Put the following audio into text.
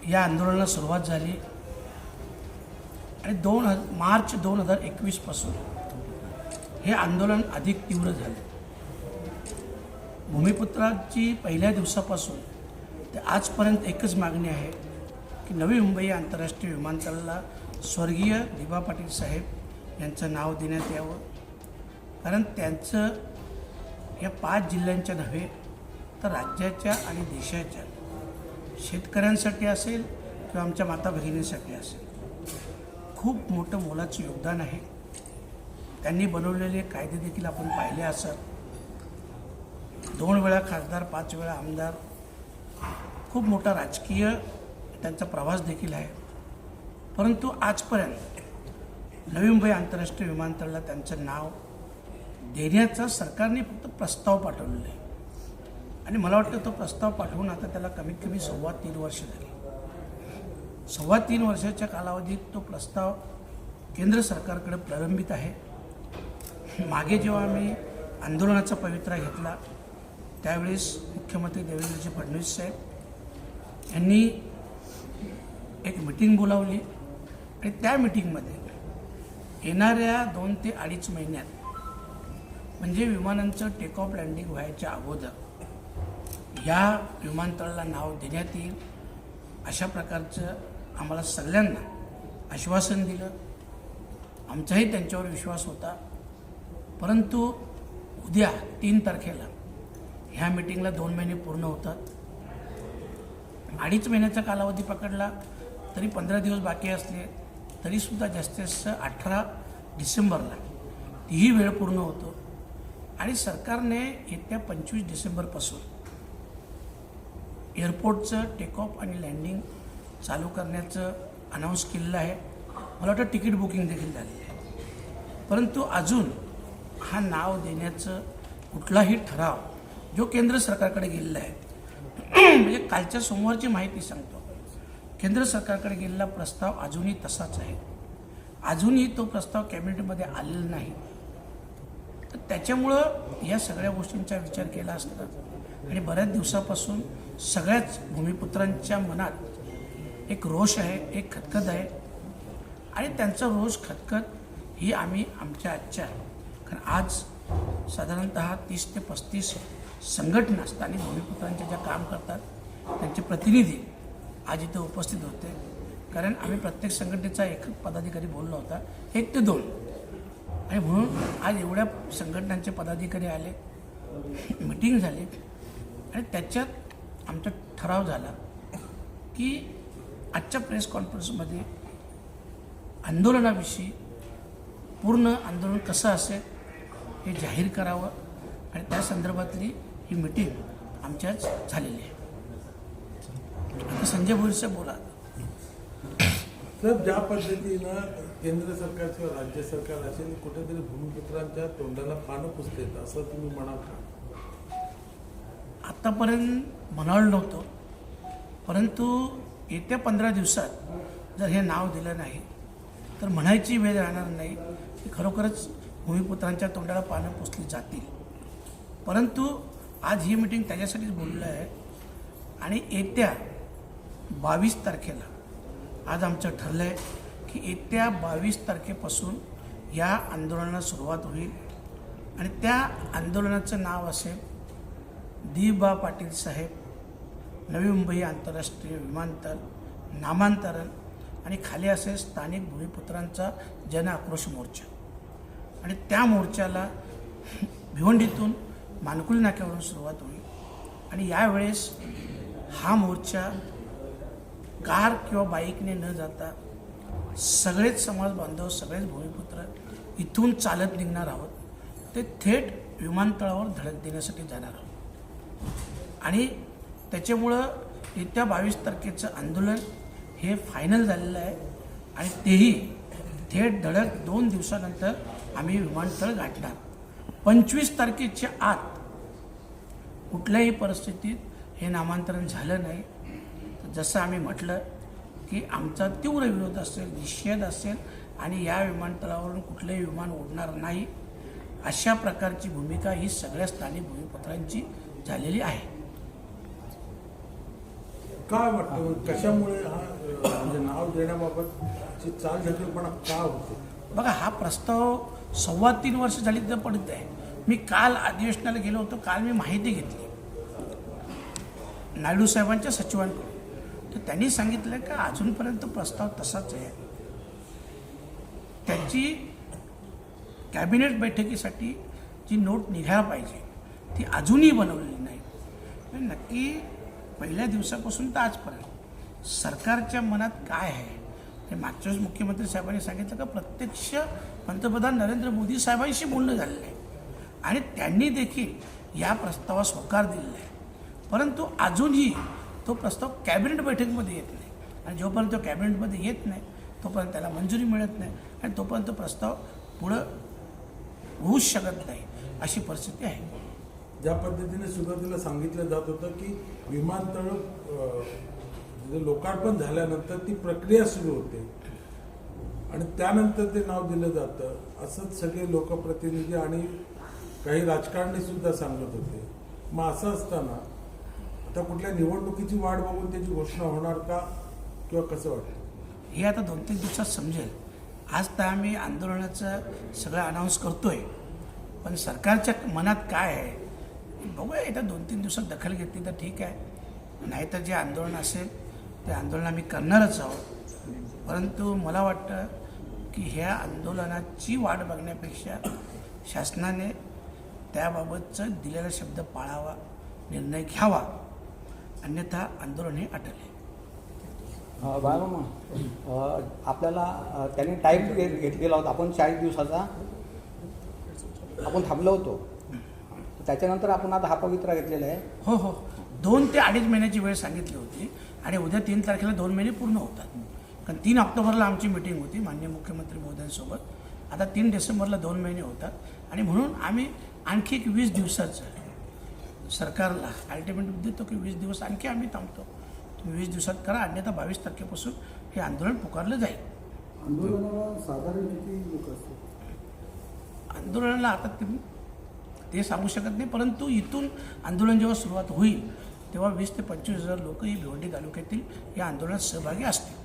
या आंदोलनाला सुरुवात झाली आणि मार्च 2021 पासून हे आंदोलन अधिक तीव्र झाले। भूमिपुत्रांची पहिल्या दिवसापासून ते आजपर्यंत एकच मागणी आहे की नवी मुंबई आंतरराष्ट्रीय विमानतळाला स्वर्गीय दिबा पाटील साहेब यांचं नाव देण्यात यावं। कारण त्यांचं या 5 जिल्ह्यांच्या नव्हे तर राज्याच्या आणि देशाच्या शेतकऱ्यांसाठी असेल किंवा आमच्या माता भगिनींसाठी असेल खूप मोठं मोलाचं योगदान आहे। त्यांनी बनवलेले कायदे देखील आपण पाहिले असत। 2 वेळा खासदार, 5 वेळा आमदार, खूप मोठा राजकीय त्यांचा प्रवास देखील आहे। परंतु आजपर्यंत नवी मुंबई आंतरराष्ट्रीय विमानतळाला त्यांचं नाव देण्याचा सरकारने फक्त प्रस्ताव पाठवलेला आहे आणि मला वाटतं तो प्रस्ताव पाठवून आता त्याला कमीत कमी 3.25 वर्ष झाली। 3.25 वर्षाच्या कालावधीत तो प्रस्ताव केंद्र सरकारकडे प्रलंबित आहे। मागे जेव्हा आम्ही आंदोलनाचा पवित्रा घेतला त्यावेळेस मुख्यमंत्री देवेंद्रजी फडणवीस साहेब यांनी एक मीटिंग बोलावली आणि त्या मीटिंगमध्ये येणाऱ्या 2 ते 2.5 महिन्यात म्हणजे विमानांचं टेक ऑफ लँडिंग व्हायच्या अगोदर या विमानतळाला नाव देण्यात येईल अशा प्रकारचं आम्हाला सगळ्यांना आश्वासन दिलं। आमचाही त्यांच्यावर विश्वास होता। परंतु उद्या 3 तारखेला ह्या मीटिंगला 2 महिने पूर्ण होतात। 2.5 महिन्याचा कालावधी पकडला तरी 15 दिवस बाकी असले तरीसुद्धा जास्तीत जास्त 18 डिसेंबरला तीही वेळ पूर्ण होतो आणि सरकारने येत्या 25 डिसेंबरपासून एअरपोर्टचं टेक ऑफ आणि लँडिंग चालू करण्याचं अनाऊन्स केलेलं आहे। मला वाटतं तिकीट बुकिंग देखील झालेलं आहे। परंतु अजून हा नाव देण्याचं कुठलाही ठराव जो केंद्र सरकारकडे गेलेला आहे म्हणजे कालच्या सोमवारची माहिती सांगतो, केंद्र सरकारकडे गेलेला प्रस्ताव अजूनही तसाच आहे। अजूनही तो प्रस्ताव कॅबिनेटमध्ये आलेला नाही। तर त्याच्यामुळं या सगळ्या गोष्टींचा विचार केला असता आणि बऱ्याच दिवसापासून सगळ्याच भूमिपुत्रांच्या मनात एक रोष आहे, एक खतखत आहे आणि त्यांचा रोष खतखत ही आम्ही आमच्या आजच्या, कारण आज साधारणतः 30 ते 35 संघटना स्थानिक भूमिपुत्रांच्या ज्या काम करतात त्यांचे प्रतिनिधी आज इथे उपस्थित होते। कारण आम्ही प्रत्येक संघटनेचा एक पदाधिकारी बोललो होता, 1 ते 2 आणि म्हणून आज एवढ्या संघटनांचे पदाधिकारी आले, मीटिंग झाली आणि त्याच्यात आमचा ठराव झाला की आजच्या प्रेस कॉन्फरन्समध्ये आंदोलनाविषयी पूर्ण आंदोलन कसं असेल हे जाहीर करावं आणि त्या संदर्भातली ही मीटिंग आमच्याच झालेली आहे। आता संजय भोईरचं बोला। तर ज्या पद्धतीनं केंद्र सरकार किंवा राज्य सरकार असेल कुठेतरी भूमिपुत्रांच्या तोंडाला पानं पुसतेत असं तुम्ही म्हणाल का? आत्तापर्यंत म्हणाल नव्हतं, परंतु येत्या 15 दिवसात जर हे नाव दिलं नाही तर म्हणायची वेळ राहणार नाही की खरोखरच भूमिपुत्रांच्या तोंडाला पानं पुसली जातील। परंतु आज ही मीटिंग त्याच्यासाठीच बोललं आहे आणि येत्या 22 तारखेला आज आमचं ठरलं आहे की येत्या 22 तारखेपासून या आंदोलनाला सुरुवात होईल आणि त्या आंदोलनाचं नाव असेल दिबा पाटील साहेब नवी मुंबई आंतरराष्ट्रीय विमानतळ नामांतरण आणि खाली असेल स्थानिक भूमिपुत्रांचा जन आक्रोश मोर्चा आणि त्या मोर्चाला भिवंडीतून मानकुली नाक्यावरून सुरुवात होईल आणि यावेळेस हा मोर्चा कार किंवा बाईकने न जाता सगळेच समाज बांधव, सगळेच भूमिपुत्र इथून चालत निघणार आहोत। ते थेट विमानतळावर धडक देण्यासाठी जाणार आहोत आणि त्याच्यामुळं येत्या 22 तारखेचं आंदोलन हे फायनल झालेलं आहे आणि तेही थेट धडक 2 दिवसानंतर आम्ही विमानतळ गाठणार। 25 तारखेच्या आत कुठल्याही परिस्थितीत हे नामांतरण झालं नाही तर जसं आम्ही म्हटलं की आमचा तीव्र विरोध असेल, निषेध असेल आणि या विमानतळावरून कुठलंही विमान उडणार नाही अशा प्रकारची भूमिका ही सगळ्या स्थानिक भूमिपुत्रांची झालेली आहे। काय वाटतं कशामुळे हा म्हणजे नाव देण्याबाबतची चालढकलपणा का होते? बघा, हा प्रस्ताव 3.25 वर्ष झाली तिथं पडत आहे. मी काल अधिवेशनाला गेलो होतो. काल मी माहिती घेतली नायडू साहेबांच्या सचिवांकडून. तर त्यांनी सांगितलं की अजूनपर्यंत प्रस्ताव तसाच आहे. त्याची कॅबिनेट बैठकीसाठी जी नोट निघायला पाहिजे ती अजूनही बनवलेली नाही. म्हणजे नक्की पहिल्या दिवसापासून तर आजपर्यंत सरकारच्या मनात काय आहे हे मागच्या वेळेस मुख्यमंत्री साहेबांनी सांगितलं का प्रत्यक्ष पंतप्रधान नरेंद्र मोदी साहेबांशी बोलणं झालेलं आहे आणि त्यांनी देखील या प्रस्तावास होकार दिलेला आहे. परंतु अजूनही तो प्रस्ताव कॅबिनेट बैठकीमध्ये येत नाही आणि जोपर्यंत तो कॅबिनेटमध्ये येत नाही तोपर्यंत त्याला मंजुरी मिळत नाही आणि तोपर्यंत प्रस्ताव पुढं होऊच शकत नाही, अशी परिस्थिती आहे. ज्या पद्धतीने सुरुवातीला सांगितलं जात होतं की विमानतळ लोकार्पण झाल्यानंतर ती प्रक्रिया सुरू होते आणि त्यानंतर ते नाव दिलं जातं, असंच सगळे लोकप्रतिनिधी आणि काही राजकारणी सुद्धा सांगत होते. मग असं असताना आता कुठल्या निवडणुकीची वाट बघून त्याची घोषणा होणार का किंवा कसं वाटतं? हे आता 2-3 दिवसात समजेल. आज तर आम्ही आंदोलनाचं सगळं अनाऊन्स करतोय, पण सरकारच्या मनात काय आहे बघूया. येत्या 2-3 दिवसात दखल घेतली तर ठीक आहे, नाहीतर जे आंदोलन असेल ते आंदोलन आम्ही करणारच आहोत. परंतु मला वाटतं की ह्या आंदोलनाची वाट बघण्यापेक्षा शासनाने त्याबाबतचं दिलेला शब्द पाळावा, निर्णय घ्यावा, अन्यथा आंदोलन हे अटल आहे. बाळा आपल्याला त्यांनी टाईम घेतलेला होता. आपण 40 दिवसाचा आपण थांबलो होतो. त्याच्यानंतर आपण आता हा पवित्रा घेतलेला आहे. हो हो, 2 ते 2.5 महिन्याची वेळ सांगितली होती आणि उद्या 3 तारखेला 2 महिने पूर्ण होतात. कारण 3 ऑक्टोबरला आमची मिटिंग होती माननीय मुख्यमंत्री महोदयांसोबत. आता 3 डिसेंबरला 2 महिने होतात आणि म्हणून आम्ही आणखी एक 20 दिवसाचं सरकारला अल्टिमेटम देतो की 20 दिवस आणखी आम्ही थांबतो. तुम्ही 20 दिवसात करा, अन्यथा 22 तारखेपासून हे आंदोलन पुकारलं जाईल. आंदोलनाला साधारण किती लोक असतात? आंदोलनाला आता ते सांगू शकत नाही, परंतु इथून आंदोलन जेव्हा सुरुवात होईल तेव्हा 20 ते 25 हजार लोक ही भिवंडी तालुक्यातील या आंदोलनात सहभागी असतील.